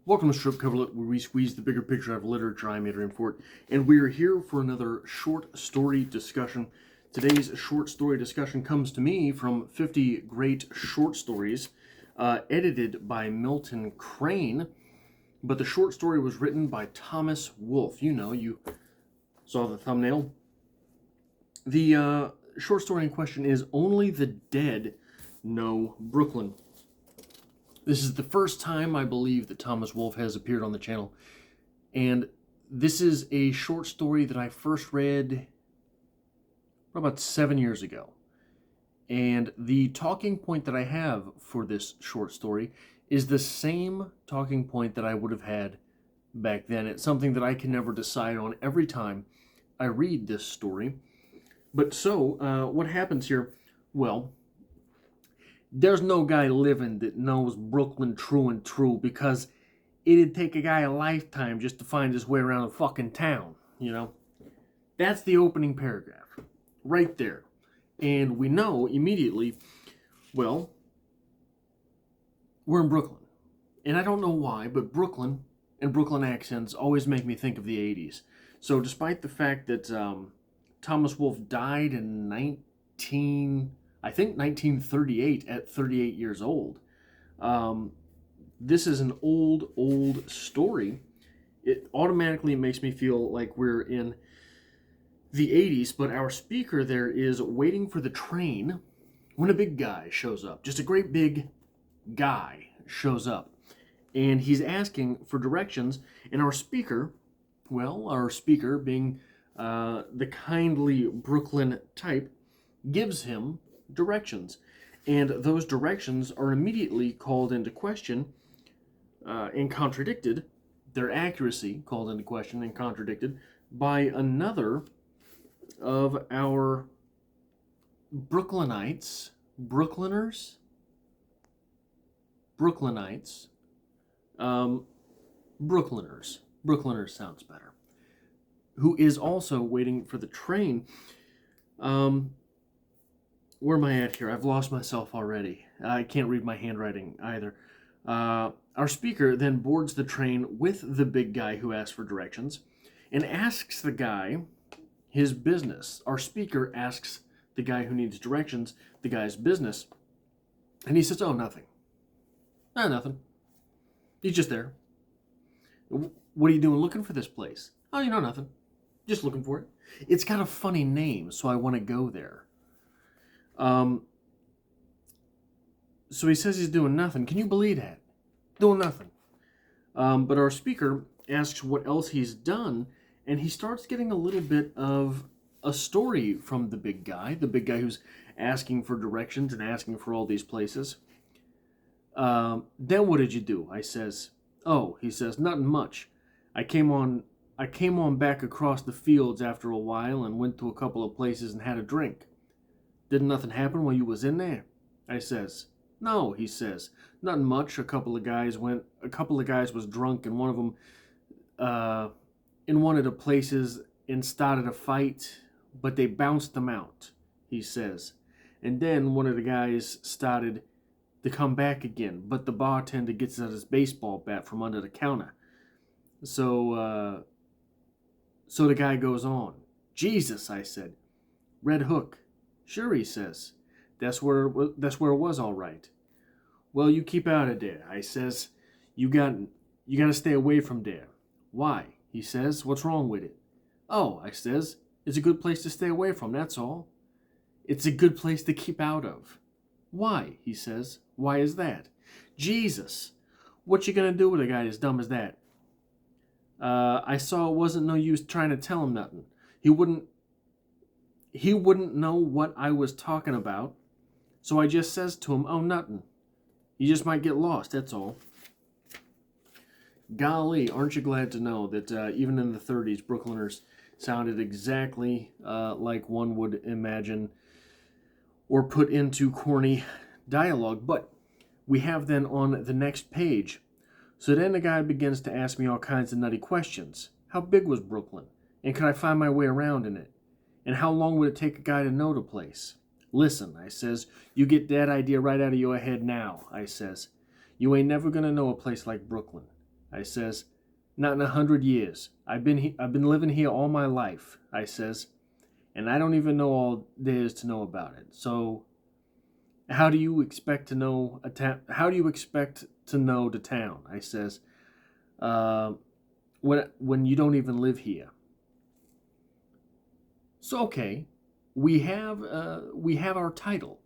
Welcome to Strip Coverlet, where we squeeze the bigger picture out of literature. I'm Adrian Fort, and we are here for another short story discussion. Today's short story discussion comes to me from 50 Great Short Stories, edited by Milton Crane, but the short story was written by Thomas Wolfe. You know, you saw the thumbnail. The short story in question is Only the Dead Know Brooklyn. This is the first time, I believe, that Thomas Wolfe has appeared on the channel. And this is a short story that I first read about 7 years ago. And the talking point that I have for this short story is the same talking point that I would have had back then. It's something that I can never decide on every time I read this story. But so, what happens here? Well, there's no guy living that knows Brooklyn true and true, because it'd take a guy a lifetime just to find his way around a fucking town, you know? That's the opening paragraph, right there. And we know immediately, well, we're in Brooklyn. And I don't know why, but Brooklyn and Brooklyn accents always make me think of the 80s. So despite the fact that Thomas Wolfe died in 1938 at 38 years old. This is an old story. It automatically makes me feel like we're in the 80s, but our speaker there is waiting for the train when a big guy shows up. Just a great big guy shows up. And he's asking for directions, and our speaker being the kindly Brooklyn type, gives him directions, and those directions are immediately called into question and contradicted, their accuracy called into question and contradicted by another of our Brooklynites, Brooklyners sounds better, who is also waiting for the train. Where am I at here? I've lost myself already. I can't read my handwriting either. Our speaker then boards the train with the big guy who asked for directions and asks the guy his business. Our speaker asks the guy who needs directions the guy's business, and he says, "Oh, nothing. Nothing. He's just there." "What are you doing looking for this place?" "Oh, nothing. Just looking for it. It's got a funny name, so I want to go there." So he says he's doing nothing. Can you believe that? Doing nothing. But our speaker asks what else he's done, and he starts getting a little bit of a story from the big guy who's asking for directions and asking for all these places. "Then what did you do?" I says. "Oh," he says, "nothing much. I came on back across the fields after a while and went to a couple of places and had a drink." "Didn't nothing happen while you was in there?" I says. "No," he says, "nothing much. A couple of guys was drunk, and one of them in one of the places and started a fight, but they bounced them out," he says. "And then one of the guys started to come back again, but the bartender gets out his baseball bat from under the counter. So the guy goes on." "Jesus," I said. "Red Hook." "Sure," he says. That's where it was, all right." "Well, you keep out of there," I says. You got to stay away from there." "Why?" he says. "What's wrong with it?" "Oh," I says, "it's a good place to stay away from, that's all." "It's a good place to keep out of." "Why?" he says. "Why is that?" "Jesus, what you gonna do with a guy as dumb as that?" I saw it wasn't no use trying to tell him nothing. He wouldn't know what I was talking about, so I just says to him, "Oh, nothing. You just might get lost, that's all." Golly, aren't you glad to know that even in the 30s, Brooklyners sounded exactly like one would imagine or put into corny dialogue. But we have then on the next page. So then the guy begins to ask me all kinds of nutty questions. How big was Brooklyn? And could I find my way around in it? And how long would it take a guy to know the place? "Listen," I says, "you get that idea right out of your head now," I says. "You ain't never gonna know a place like Brooklyn. I says. Not in 100 years. I've been living here all my life, I says, and I don't even know all there is to know about it. So, how do you expect to know a town? How do you expect to know the town? I says, uh, when you don't even live here. So okay, we have our title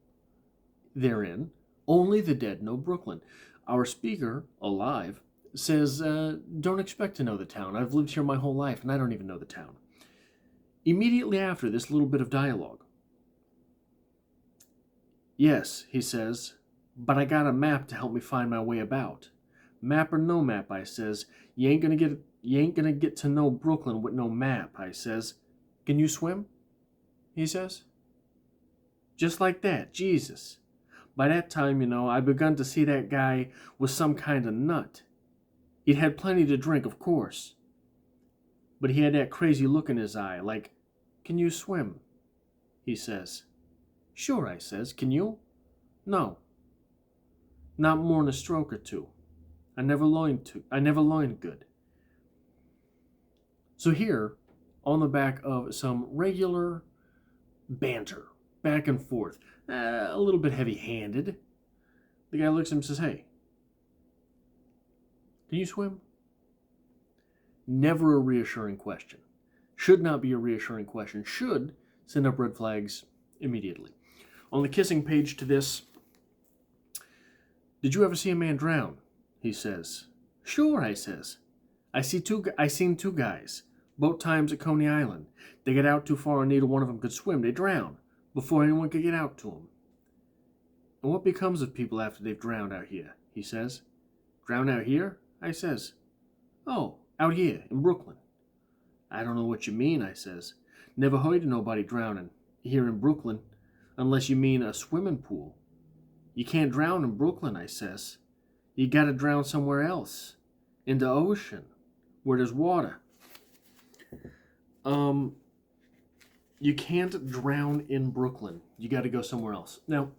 therein. Only the dead know Brooklyn. Our speaker, alive, says, don't expect to know the town. I've lived here my whole life, and I don't even know the town. Immediately after this little bit of dialogue, yes, he says, but I got a map to help me find my way about. Map or no map, I says, you ain't gonna get to know Brooklyn with no map, I says. Can you swim? He says. Just like that, Jesus. By that time, I begun to see that guy was some kind of nut. He'd had plenty to drink, of course. But he had that crazy look in his eye, like, can you swim? He says. Sure, I says. Can you? No. Not more'n a stroke or two. I never learned good. So here, on the back of some regular banter, back and forth, a little bit heavy-handed, the guy looks at him and says, hey, can you swim? Never a reassuring question. Should not be a reassuring question. Should send up red flags immediately. On the kissing page to this, did you ever see a man drown? He says. Sure, I says. I seen two guys, both times at Coney Island. They get out too far and neither one of them could swim. They drown before anyone could get out to them. And what becomes of people after they've drowned out here? He says. Drown out here? I says. Oh, out here in Brooklyn. I don't know what you mean, I says. Never heard of nobody drowning here in Brooklyn, unless you mean a swimming pool. You can't drown in Brooklyn, I says. You gotta drown somewhere else, in the ocean, where there's water. You can't drown in Brooklyn. You gotta go somewhere else. Now,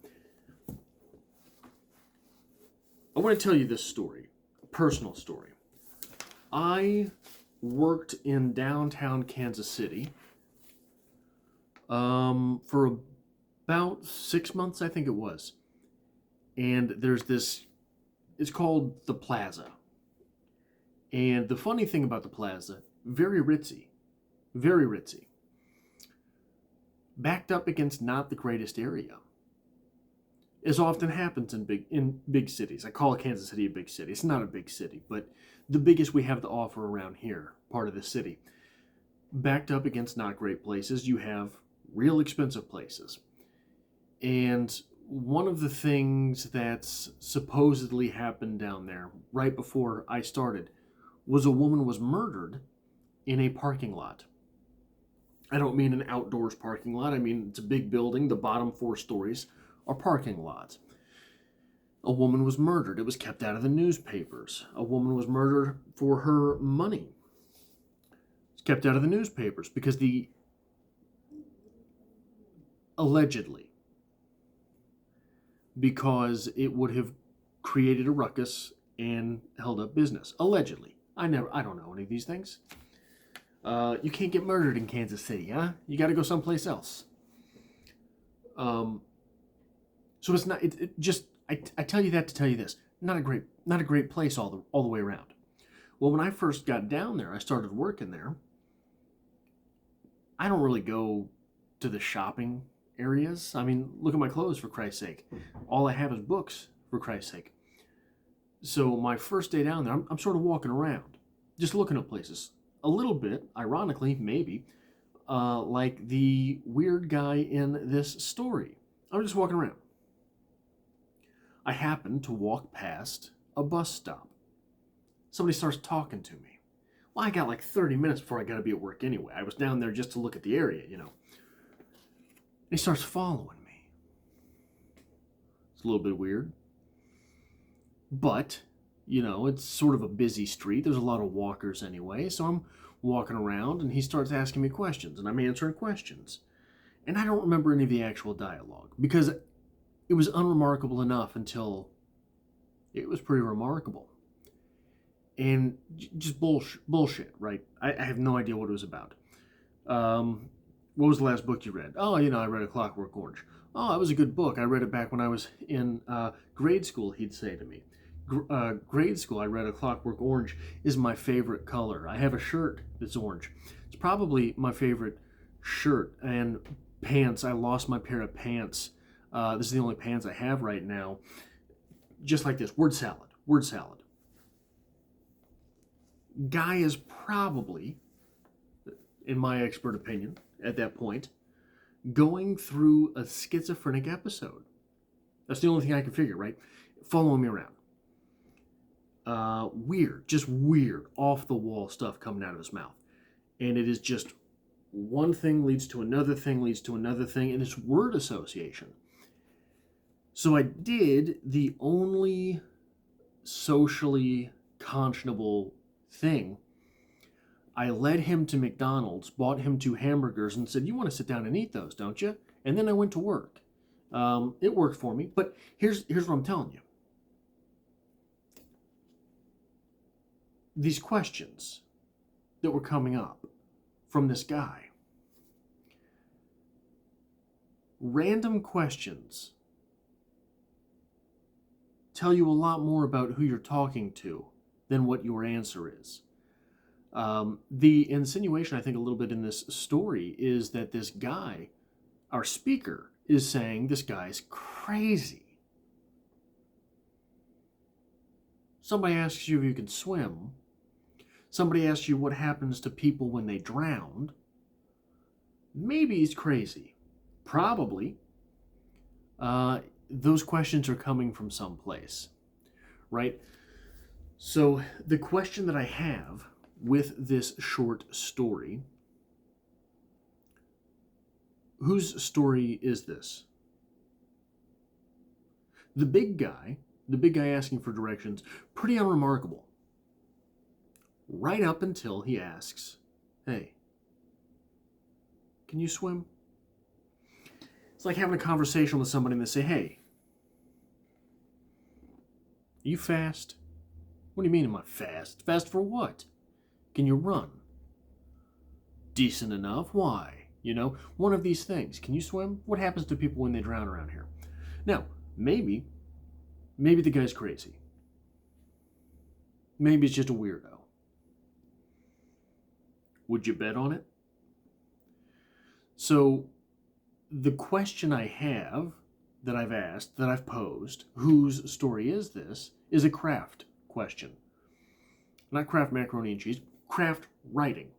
I want to tell you this story, a personal story. I worked in downtown Kansas City for about 6 months, I think it was. And there's this, it's called the Plaza. And the funny thing about the Plaza, very ritzy. Very ritzy. Backed up against not the greatest area. As often happens in big cities. I call Kansas City a big city. It's not a big city, but the biggest we have to offer around here, part of the city. Backed up against not great places, you have real expensive places. And one of the things that's supposedly happened down there right before I started was a woman was murdered in a parking lot. I don't mean an outdoors parking lot. I mean, it's a big building. The bottom 4 stories are parking lots. A woman was murdered. It was kept out of the newspapers. A woman was murdered for her money. It's kept out of the newspapers because allegedly, because it would have created a ruckus and held up business. Allegedly. I don't know any of these things. You can't get murdered in Kansas City, huh? You got to go someplace else. So it's not. It just. I tell you that to tell you this. Not a great place all the way around. Well, when I first got down there, I started working there. I don't really go to the shopping areas. I mean, look at my clothes, for Christ's sake. All I have is books, for Christ's sake. So my first day down there, I'm sort of walking around, just looking at places. A little bit, ironically, maybe, like the weird guy in this story. I'm just walking around. I happen to walk past a bus stop. Somebody starts talking to me. Well, I got like 30 minutes before I got to be at work anyway. I was down there just to look at the area, And he starts following me. It's a little bit weird. But, it's sort of a busy street. There's a lot of walkers anyway. So I'm walking around and he starts asking me questions and I'm answering questions. And I don't remember any of the actual dialogue because it was unremarkable enough until it was pretty remarkable. and just bullshit, right? I have no idea what it was about. What was the last book you read? Oh, I read A Clockwork Orange. Oh, that was a good book. I read it back when I was in grade school, he'd say to me. Grade school, I read A Clockwork Orange is my favorite color. I have a shirt that's orange. It's probably my favorite shirt. And pants, I lost my pair of pants. This is the only pants I have right now. Just like this, word salad, word salad. Guy is probably, in my expert opinion, at that point, going through a schizophrenic episode. That's the only thing I can figure, right? Following me around. Weird, just weird, off the wall stuff coming out of his mouth. And it is just one thing leads to another thing, leads to another thing, and it's word association. So I did the only socially conscionable thing. I led him to McDonald's, bought him 2 hamburgers, and said, "You want to sit down and eat those, don't you?" And then I went to work. It worked for me, but here's what I'm telling you. These questions that were coming up from this guy, random questions, tell you a lot more about who you're talking to than what your answer is. The insinuation, I think, a little bit in this story is that this guy, our speaker, is saying this guy's crazy. Somebody asks you if you can swim. Somebody asks you what happens to people when they drown. Maybe he's crazy. Probably. Those questions are coming from someplace, right? So the question that I have with this short story, whose story is this? The big guy asking for directions, pretty unremarkable. Right up until he asks, "Hey, can you swim?" It's like having a conversation with somebody and they say, "Hey, are you fast?" "What do you mean am I fast? Fast for what?" "Can you run?" "Decent enough. Why?" One of these things. "Can you swim?" What happens to people when they drown around here? Now, maybe the guy's crazy. Maybe it's just a weirdo. Would you bet on it? So, the question I have, that I've asked, that I've posed, whose story is this, is a craft question. Not craft macaroni and cheese, craft writing.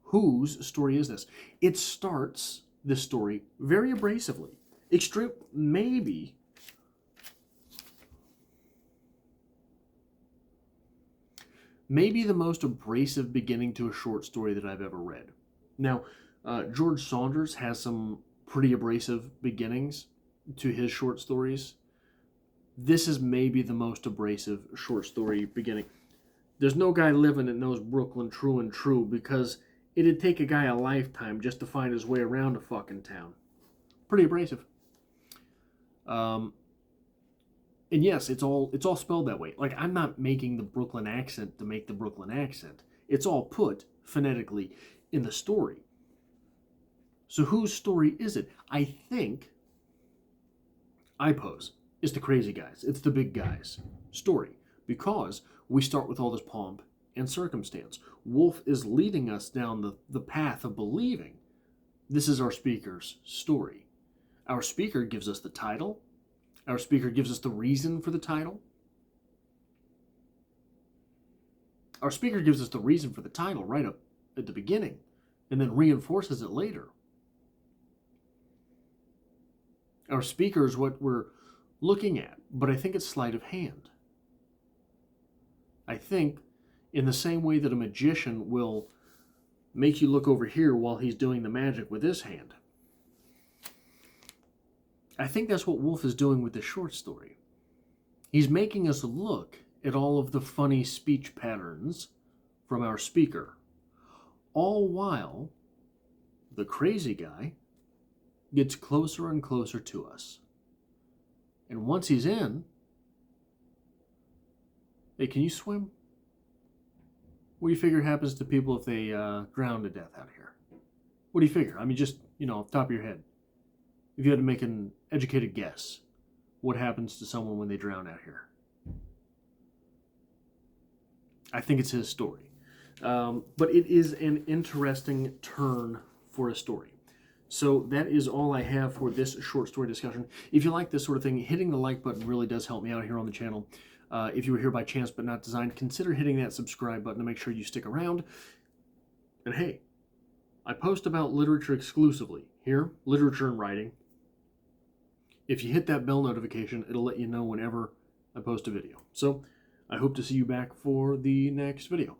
Whose story is this? It starts, this story, very abrasively. Maybe the most abrasive beginning to a short story that I've ever read. Now, George Saunders has some pretty abrasive beginnings to his short stories. This is maybe the most abrasive short story beginning. There's no guy living that knows Brooklyn true and true, because it'd take a guy a lifetime just to find his way around a fucking town. Pretty abrasive. And yes, it's all spelled that way. Like, I'm not making the Brooklyn accent to make the Brooklyn accent. It's all put phonetically in the story. So whose story is it? I think, I pose, it's the crazy guys. It's the big guys' story. Because we start with all this pomp and circumstance. Wolfe is leading us down the path of believing this is our speaker's story. Our speaker gives us the title. Our speaker gives us the reason for the title. Our speaker gives us the reason for the title right up at the beginning and then reinforces it later. Our speaker is what we're looking at, but I think it's sleight of hand. I think in the same way that a magician will make you look over here while he's doing the magic with his hand, I think that's what Wolfe is doing with this short story. He's making us look at all of the funny speech patterns from our speaker, all while the crazy guy gets closer and closer to us. And once he's in, "Hey, can you swim?" What do you figure happens to people if they drown to death out here? What do you figure? I mean, just, off the top of your head. If you had to make an educated guess, what happens to someone when they drown out here? I think it's his story. But it is an interesting turn for a story. So that is all I have for this short story discussion. If you like this sort of thing, hitting the like button really does help me out here on the channel. If you were here by chance but not designed, consider hitting that subscribe button to make sure you stick around. And hey, I post about literature exclusively here, literature and writing. If you hit that bell notification, it'll let you know whenever I post a video. So I hope to see you back for the next video.